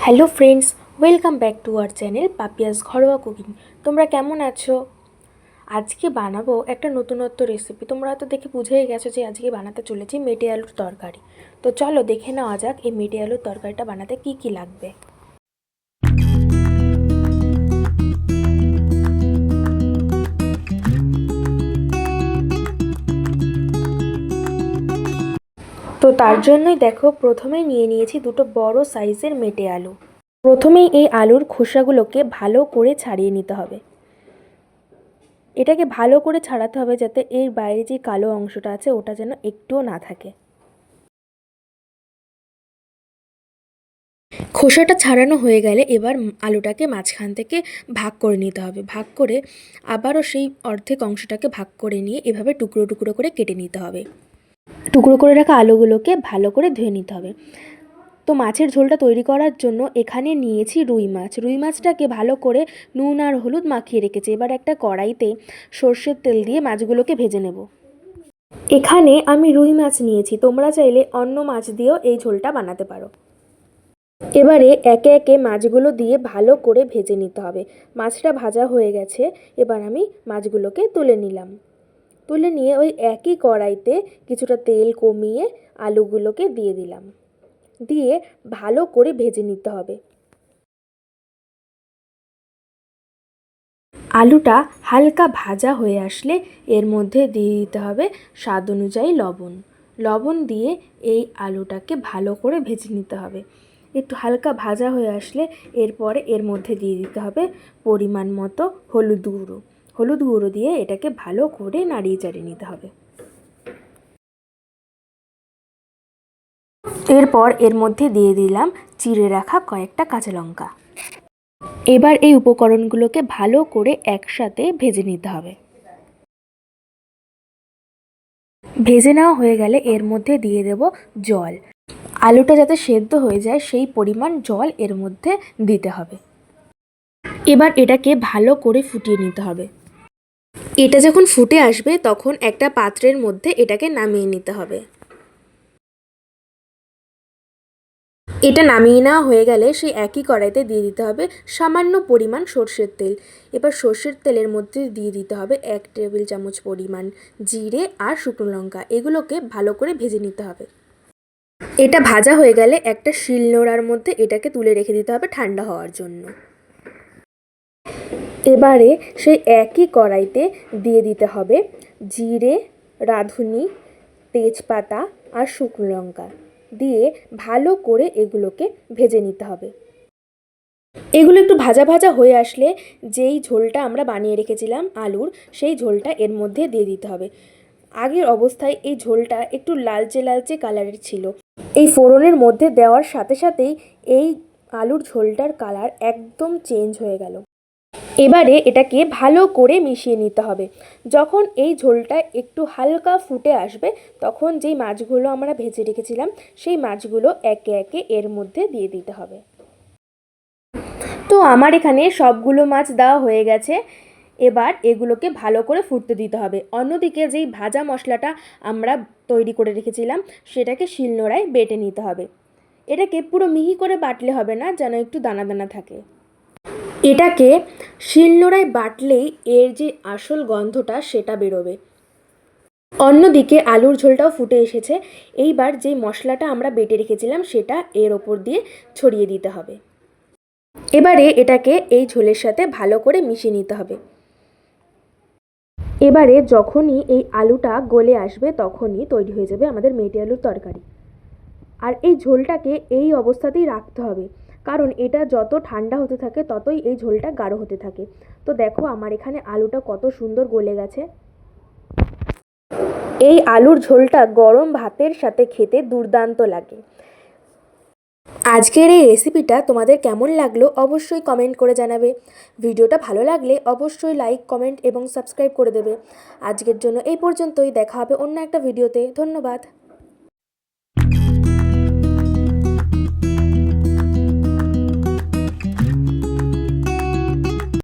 Hello friends, welcome back to our channel Papiya's ঘরোয়া cooking. তোমরা কেমন আছো? আজকে বানাবো একটা নতুনত্ব রেসিপি। তোমরা হয়তো দেখে বুঝেই গেছো যে আজকে বানাতে চলেছি মেটে আলুর তরকারি। তো চলো দেখে নেওয়া যাক এই মেটে আলুর তরকারিটা বানাতে কি কি লাগবে। তো তার জন্যই দেখো প্রথমেই নিয়ে নিয়েছি দুটো বড় সাইজের মেটে আলু। প্রথমেই এই আলুর খোসাগুলোকে ভালো করে ছাড়িয়ে নিতে হবে। এটাকে ভালো করে ছাড়াতে হবে যাতে এর বাইরে যে কালো অংশটা আছে ওটা যেন একটুও না থাকে। খোসাটা ছাড়ানো হয়ে গেলে এবার আলুটাকে মাঝখান থেকে ভাগ করে নিতে হবে। ভাগ করে আবারও সেই অর্ধেক অংশটাকে ভাগ করে নিয়ে এভাবে টুকরো টুকরো করে কেটে নিতে হবে। টুকরো করে রাখা আলুগুলোকে ভালো করে ধুয়ে নিতে হবে। তো মাছের ঝোলটা তৈরি করার জন্য এখানে নিয়েছি রুই মাছ। রুই মাছটাকে ভালো করে নুন আর হলুদ মাখিয়ে রেখেছি। এবার একটা কড়াইতে সর্ষের তেল দিয়ে মাছগুলোকে ভেজে নেব। এখানে আমি রুই মাছ নিয়েছি, তোমরা চাইলে অন্য মাছ দিয়েও এই ঝোলটা বানাতে পারো। এবারে একে একে মাছগুলো দিয়ে ভালো করে ভেজে নিতে হবে। মাছটা ভাজা হয়ে গেছে, এবার আমি মাছগুলোকে তুলে নিলাম। তুলে নিয়ে ওই একই কড়াইতে কিছুটা তেল কমিয়ে আলুগুলোকে দিয়ে দিলাম। দিয়ে ভালো করে ভেজে নিতে হবে। আলুটা হালকা ভাজা হয়ে আসলে এর মধ্যে দিয়ে দিতে হবে স্বাদ অনুযায়ী লবণ। লবণ দিয়ে এই আলুটাকে ভালো করে ভেজে নিতে হবে। একটু হালকা ভাজা হয়ে আসলে এরপরে এর মধ্যে দিয়ে দিতে হবে পরিমাণ মতো হলুদ গুঁড়ো। হলুদ গুঁড়ো দিয়ে এটাকে ভালো করে নাড়িয়ে চাড়িয়ে নিতে হবে। এরপর এর মধ্যে দিয়ে দিলাম চিড়ে রাখা কয়েকটা কাঁচা লঙ্কা। এবার এই উপকরণগুলোকে ভালো করে একসাথে ভেজে নিতে হবে। ভেজে নেওয়া হয়ে গেলে এর মধ্যে দিয়ে দেব জল। আলুটা যাতে সেদ্ধ হয়ে যায় সেই পরিমাণ জল এর মধ্যে দিতে হবে। এবার এটাকে ভালো করে ফুটিয়ে নিতে হবে। এটা যখন ফুটে আসবে তখন একটা পাত্রের মধ্যে এটাকে নামিয়ে নিতে হবে। এটা নামিয়ে নেওয়া হয়ে গেলে সেই একই কড়াইতে দিয়ে দিতে হবে সামান্য পরিমাণ সর্ষের তেল। এবার সর্ষের তেলের মধ্যে দিয়ে দিতে হবে 1 টেবিল চামচ পরিমাণ জিরে আর শুকনো লঙ্কা। এগুলোকে ভালো করে ভেজে নিতে হবে। এটা ভাজা হয়ে গেলে একটা শিলনোড়ার মধ্যে এটাকে তুলে রেখে দিতে হবে ঠান্ডা হওয়ার জন্য। এবারে সেই একই কড়াইতে দিয়ে দিতে হবে জিরে, রাঁধুনি, তেজপাতা আর শুকনো লঙ্কা দিয়ে ভালো করে এগুলোকে ভেজে নিতে হবে। এগুলো একটু ভাজা ভাজা হয়ে আসলে যেই ঝোলটা আমরা বানিয়ে রেখেছিলাম আলুর, সেই ঝোলটা এর মধ্যে দিয়ে দিতে হবে। আগের অবস্থায় এই ঝোলটা একটু লালচে লালচে কালারের ছিল। এই ফোড়নের মধ্যে দেওয়ার সাথে সাথেই এই আলুর ঝোলটার কালার একদম চেঞ্জ হয়ে গেল। এবারে এটাকে ভালো করে মিশিয়ে নিতে হবে। যখন এই ঝোলটা একটু হালকা ফুটে আসবে তখন যেই মাছগুলো আমরা ভেজে রেখেছিলাম সেই মাছগুলো একে একে এর মধ্যে দিয়ে দিতে হবে। তো আমার এখানে সবগুলো মাছ দেওয়া হয়ে গেছে। এবার এগুলোকে ভালো করে ফুটতে দিতে হবে। অন্যদিকে যেই ভাজা মশলাটা আমরা তৈরি করে রেখেছিলাম সেটাকে শিলনোড়ায় বেটে নিতে হবে। এটাকে পুরো মিহি করে বাটলে হবে না, যেন একটু দানা দানা থাকে। এটাকে শিলনোড়ায় বাটলেই এর যে আসল গন্ধটা সেটা বেরোবে। অন্যদিকে আলুর ঝোলটাও ফুটে এসেছে। এইবার যেই মশলাটা আমরা বেটে রেখেছিলাম সেটা এর ওপর দিয়ে ছড়িয়ে দিতে হবে। এবারে এটাকে এই ঝোলের সাথে ভালো করে মিশিয়ে নিতে হবে। এবারে যখনই এই আলুটা গলে আসবে তখনই তৈরি হয়ে যাবে আমাদের মেটে আলুর তরকারি। আর এই ঝোলটাকে এই অবস্থাতেই রাখতে হবে, কারণ এটা যত ঠান্ডা হতে থাকে ততই এই ঝোলটা গাঢ় হতে থাকে। তো দেখো আমার এখানে আলুটা কত সুন্দর গলে গেছে। এই আলুর ঝোলটা গরম ভাতের সাথে খেতে দুর্দান্ত লাগে। আজকের এই রেসিপিটা তোমাদের কেমন লাগলো অবশ্যই কমেন্ট করে জানাবে। ভিডিওটা ভালো লাগলে অবশ্যই লাইক, কমেন্ট এবং সাবস্ক্রাইব করে দেবে। আজকের জন্য এই পর্যন্তই, দেখা হবে অন্য একটা ভিডিওতে। ধন্যবাদ।